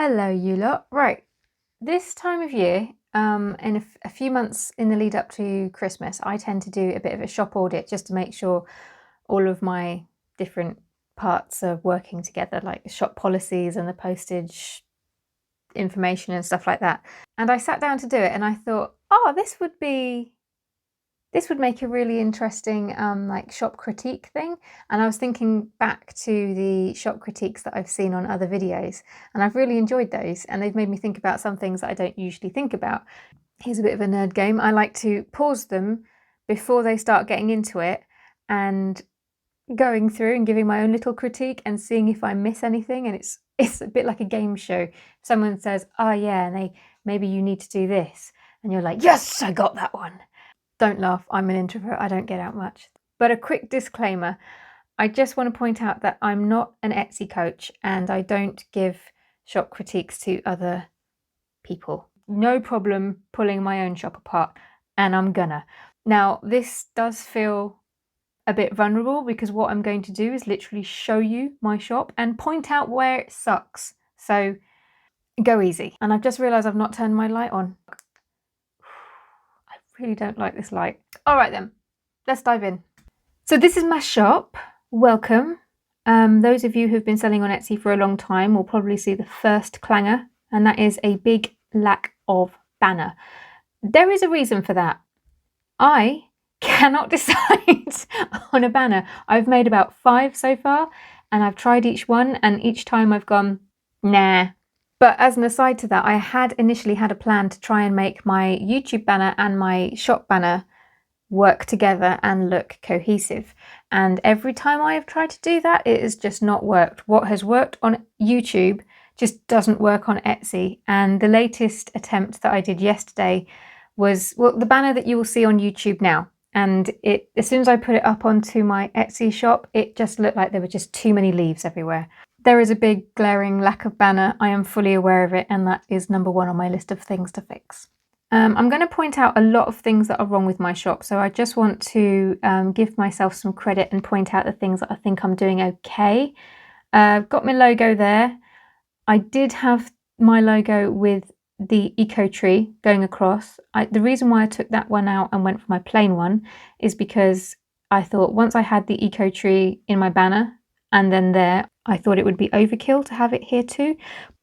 Hello, you lot. Right, this time of year, in a few months in the lead up to Christmas, I tend to do a bit of a shop audit just to make sure all of my different parts are working together, like the shop policies and the postage information and stuff like that. And I sat down to do it and I thought, oh, this would make a really interesting like shop critique thing. And I was thinking back to the shop critiques that I've seen on other videos, and I've really enjoyed those, and they've made me think about some things that I don't usually think about. Here's a bit of a nerd game. I like to pause them before they start getting into it and going through and giving my own little critique and seeing if I miss anything. And it's a bit like a game show. If someone says, oh yeah, maybe you need to do this, and you're like, yes, I got that one. Don't laugh, I'm an introvert, I don't get out much. But a quick disclaimer, I just want to point out that I'm not an Etsy coach and I don't give shop critiques to other people. No problem pulling my own shop apart, and I'm gonna. Now, this does feel a bit vulnerable because what I'm going to do is literally show you my shop and point out where it sucks. So go easy. And I've just realised I've not turned my light on. Really don't like this light. All right then, let's dive in. So this is my shop. Welcome. Those of you who've been selling on Etsy for a long time will probably see the first clanger, and that is a big lack of banner. There is a reason for that. I cannot decide on a banner. I've made about 5 so far, and I've tried each one, and each time I've gone, nah. But as an aside to that, I had initially had a plan to try and make my YouTube banner and my shop banner work together and look cohesive. And every time I have tried to do that, it has just not worked. What has worked on YouTube just doesn't work on Etsy. And the latest attempt that I did yesterday was, well, the banner that you will see on YouTube now. And as soon as I put it up onto my Etsy shop, it just looked like there were just too many leaves everywhere. There is a big glaring lack of banner. I am fully aware of it, and that is number 1 on my list of things to fix. I'm going to point out a lot of things that are wrong with my shop, so I just want to give myself some credit and point out the things that I think I'm doing okay. I've got my logo there. I did have my logo with the eco tree going across. The reason why I took that one out and went for my plain one is because I thought once I had the eco tree in my banner and then there, I thought it would be overkill to have it here too.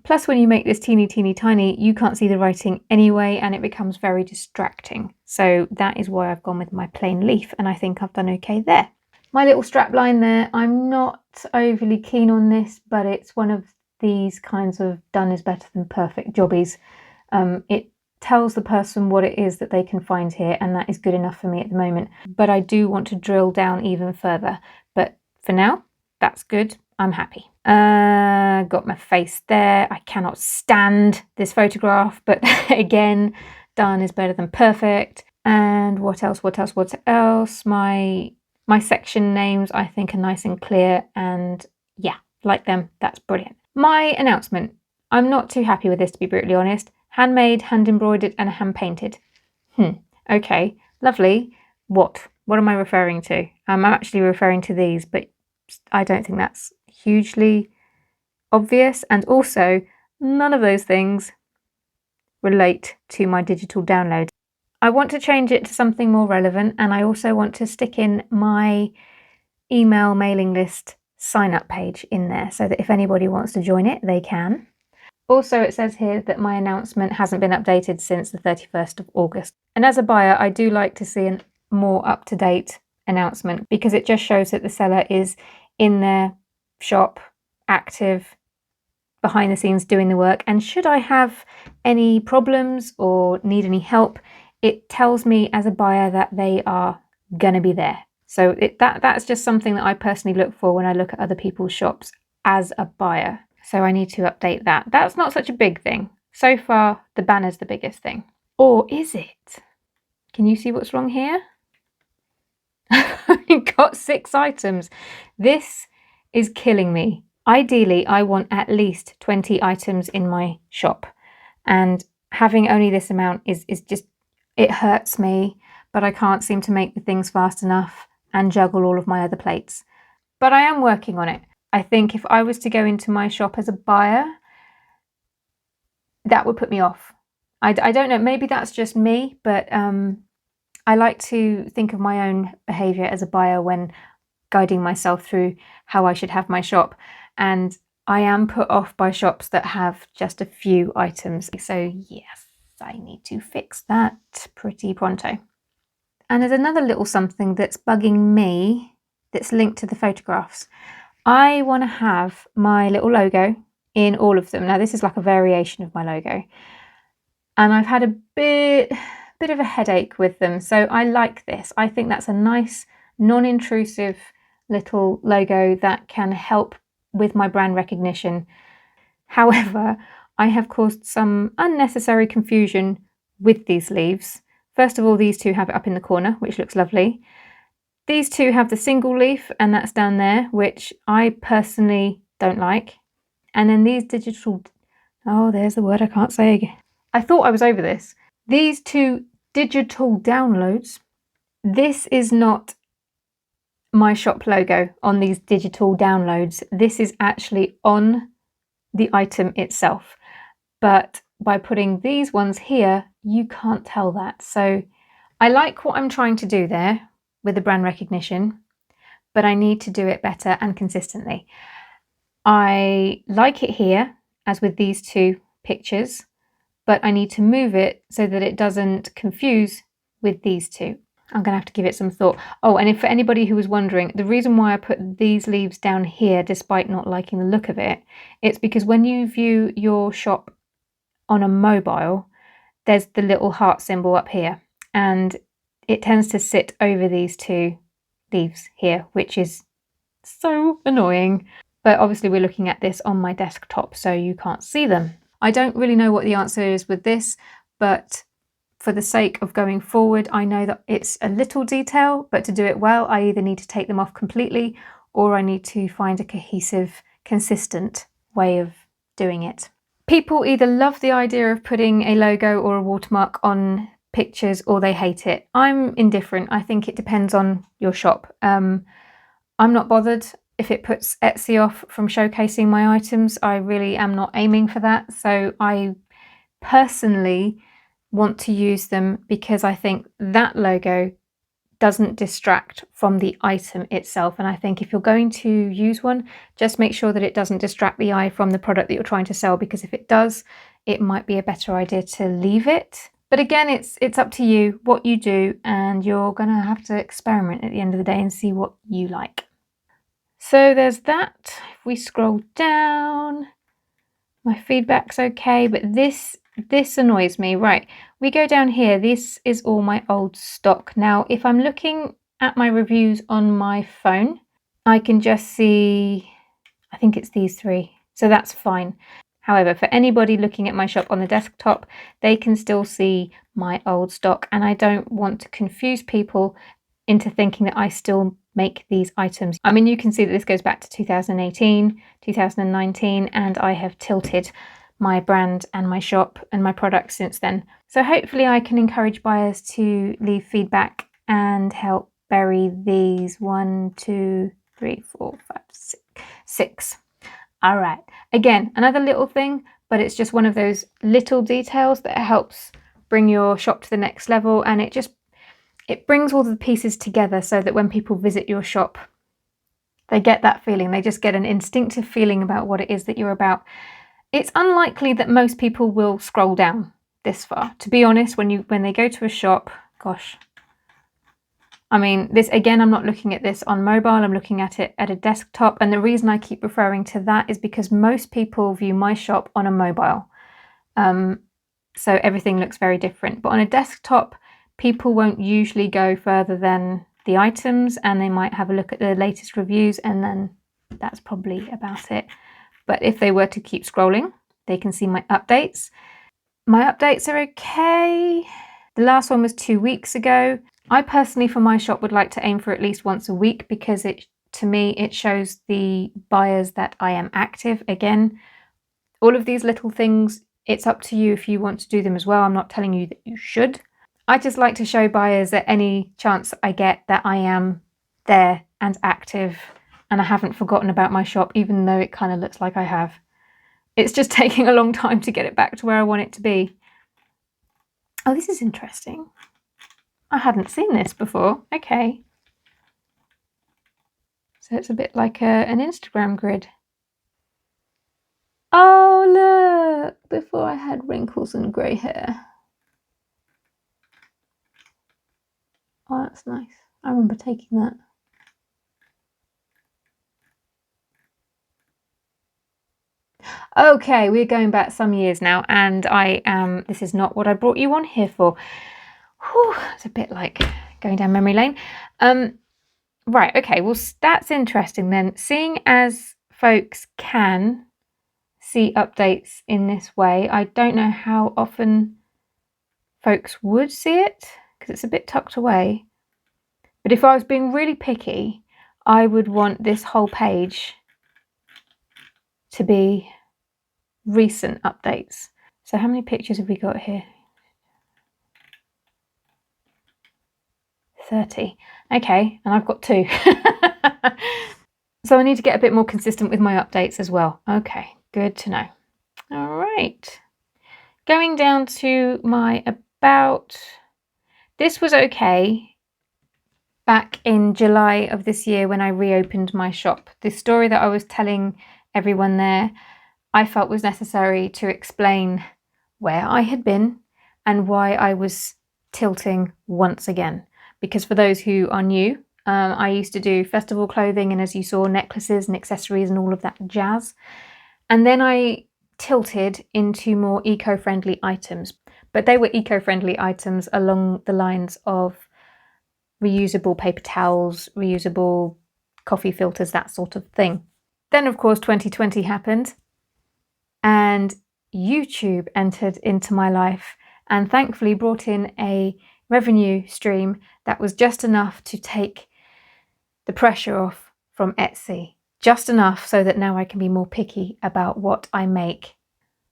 Plus, when you make this teeny tiny, you can't see the writing anyway, and it becomes very distracting. So that is why I've gone with my plain leaf, and I think I've done okay there. My little strap line there, I'm not overly keen on this, but it's one of these kinds of done is better than perfect jobbies. It tells the person what it is that they can find here, and that is good enough for me at the moment. But I do want to drill down even further. But for now, that's good. I'm happy. Got my face there. I cannot stand this photograph, but again, done is better than perfect. And what else? My section names I think are nice and clear, and yeah, like them. That's brilliant. My announcement. I'm not too happy with this, to be brutally honest. Handmade, hand embroidered, and hand painted. Okay, lovely. What am I referring to? I'm actually referring to these, but I don't think that's hugely obvious, and also none of those things relate to my digital download. I want to change it to something more relevant, and I also want to stick in my email mailing list sign up page in there so that if anybody wants to join it, they can. Also, it says here that my announcement hasn't been updated since the 31st of August. And as a buyer, I do like to see a more up-to-date announcement because it just shows that the seller is in their shop, active, behind the scenes doing the work. And should I have any problems or need any help, it tells me as a buyer that they are going to be there. So that's just something that I personally look for when I look at other people's shops as a buyer. So I need to update that. That's not such a big thing. So far, the banner's the biggest thing. Or is it? Can you see what's wrong here? I've only got 6 items. This is killing me. Ideally, I want at least 20 items in my shop. And having only this amount is just, it hurts me, but I can't seem to make the things fast enough and juggle all of my other plates. But I am working on it. I think if I was to go into my shop as a buyer, that would put me off. I don't know, maybe that's just me, but I like to think of my own behaviour as a buyer when guiding myself through how I should have my shop. And I am put off by shops that have just a few items. So yes, I need to fix that pretty pronto. And there's another little something that's bugging me that's linked to the photographs. I want to have my little logo in all of them. Now this is like a variation of my logo. And I've had a bit of a headache with them. So I like this. I think that's a nice, non-intrusive little logo that can help with my brand recognition. However, I have caused some unnecessary confusion with these leaves. First of all, these two have it up in the corner, which looks lovely. These two have the single leaf, and that's down there, which I personally don't like. And then these digital, oh, there's the word I can't say again. I thought I was over this. These two digital downloads, this is not my shop logo on these digital downloads. This is actually on the item itself. But by putting these ones here, you can't tell that. So I like what I'm trying to do there with the brand recognition, but I need to do it better and consistently. I like it here, as with these two pictures, but I need to move it so that it doesn't confuse with these two. I'm going to have to give it some thought. Oh, and if for anybody who was wondering, the reason why I put these leaves down here, despite not liking the look of it, it's because when you view your shop on a mobile, there's the little heart symbol up here, and it tends to sit over these two leaves here, which is so annoying. But obviously we're looking at this on my desktop, so you can't see them. I don't really know what the answer is with this, but for the sake of going forward, I know that it's a little detail, but to do it well, I either need to take them off completely or I need to find a cohesive, consistent way of doing it. People either love the idea of putting a logo or a watermark on pictures or they hate it. I'm indifferent. I think it depends on your shop. I'm not bothered if it puts Etsy off from showcasing my items. I really am not aiming for that. So I personally want to use them because I think that logo doesn't distract from the item itself. And I think if you're going to use one, just make sure that it doesn't distract the eye from the product that you're trying to sell, because if it does, it might be a better idea to leave it. But again, it's up to you what you do, and you're going to have to experiment at the end of the day and see what you like. So there's that. If we scroll down, my feedback's okay, but this annoys me. Right, we go down here. This is all my old stock. Now, if I'm looking at my reviews on my phone, I can just see, I think it's these three, so that's fine. However, for anybody looking at my shop on the desktop, they can still see my old stock, and I don't want to confuse people into thinking that I still make these items. I mean, you can see that this goes back to 2018, 2019, and I have tilted my brand and my shop and my products since then. So hopefully I can encourage buyers to leave feedback and help bury these 1, 2, 3, 4, 5, 6. All right. Again, another little thing, but it's just one of those little details that helps bring your shop to the next level, and it brings all the pieces together so that when people visit your shop, they get that feeling. They just get an instinctive feeling about what it is that you're about. It's unlikely that most people will scroll down this far. To be honest, when they go to a shop, gosh. I mean, this again, I'm not looking at this on mobile, I'm looking at it at a desktop. And the reason I keep referring to that is because most people view my shop on a mobile. So everything looks very different. But on a desktop, people won't usually go further than the items, and they might have a look at the latest reviews, and then that's probably about it. But if they were to keep scrolling, they can see my updates. My updates are okay. The last one was 2 weeks ago. I personally, for my shop, would like to aim for at least once a week, because to me, it shows the buyers that I am active. Again, all of these little things, it's up to you if you want to do them as well. I'm not telling you that you should. I just like to show buyers at any chance I get that I am there and active, and I haven't forgotten about my shop, even though it kind of looks like I have. It's just taking a long time to get it back to where I want it to be. Oh, this is interesting. I hadn't seen this before. Okay. So it's a bit like an Instagram grid. Oh, look! Before I had wrinkles and grey hair. Oh, that's nice. I remember taking that. Okay, we're going back some years now, and this is not what I brought you on here for. Whew, it's a bit like going down memory lane. Right, okay, well, that's interesting then. Seeing as folks can see updates in this way, I don't know how often folks would see it, because it's a bit tucked away. But if I was being really picky, I would want this whole page to be recent updates. So how many pictures have we got here? 30. Okay, and I've got 2. So I need to get a bit more consistent with my updates as well. Okay, good to know. All right. Going down to my about. This was okay back in July of this year when I reopened my shop. The story that I was telling everyone there, I felt was necessary to explain where I had been and why I was tilting once again. Because for those who are new, I used to do festival clothing and, as you saw, necklaces and accessories and all of that jazz. And then I tilted into more eco-friendly items. But they were eco-friendly items along the lines of reusable paper towels, reusable coffee filters, that sort of thing. Then, of course, 2020 happened and YouTube entered into my life and thankfully brought in a revenue stream that was just enough to take the pressure off from Etsy. Just enough so that now I can be more picky about what I make.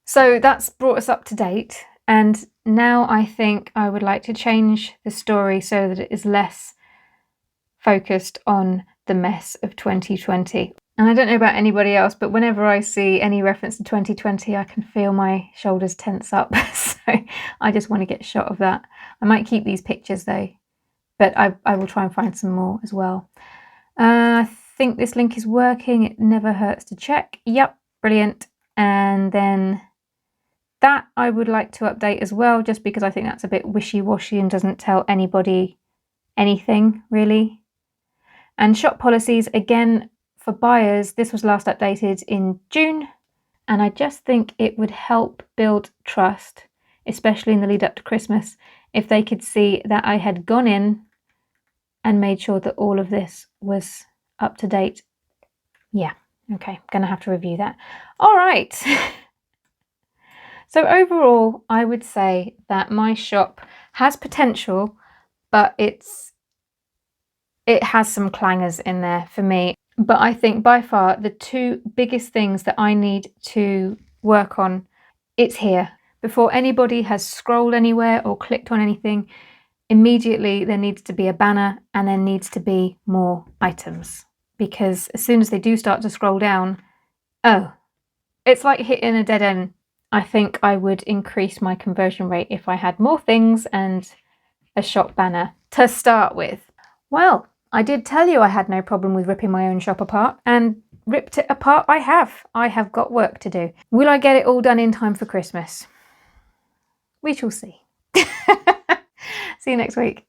So that's brought us up to date. And now I think I would like to change the story so that it is less focused on the mess of 2020. And I don't know about anybody else, but whenever I see any reference to 2020, I can feel my shoulders tense up. So I just want to get a shot of that. I might keep these pictures though, but I will try and find some more as well. I think this link is working. It never hurts to check. Yep, brilliant. And then that I would like to update as well, just because I think that's a bit wishy-washy and doesn't tell anybody anything really. And shop policies, again, for buyers, this was last updated in June. And I just think it would help build trust, especially in the lead up to Christmas, if they could see that I had gone in and made sure that all of this was up to date. Yeah, okay, gonna have to review that. All right. So overall, I would say that my shop has potential, but it has some clangers in there for me. But I think by far the 2 biggest things that I need to work on, it's here. Before anybody has scrolled anywhere or clicked on anything, immediately there needs to be a banner and there needs to be more items. Because as soon as they do start to scroll down, oh, it's like hitting a dead end. I think I would increase my conversion rate if I had more things and a shop banner to start with. Well, I did tell you I had no problem with ripping my own shop apart, and ripped it apart I have. I have got work to do. Will I get it all done in time for Christmas? We shall see. See you next week.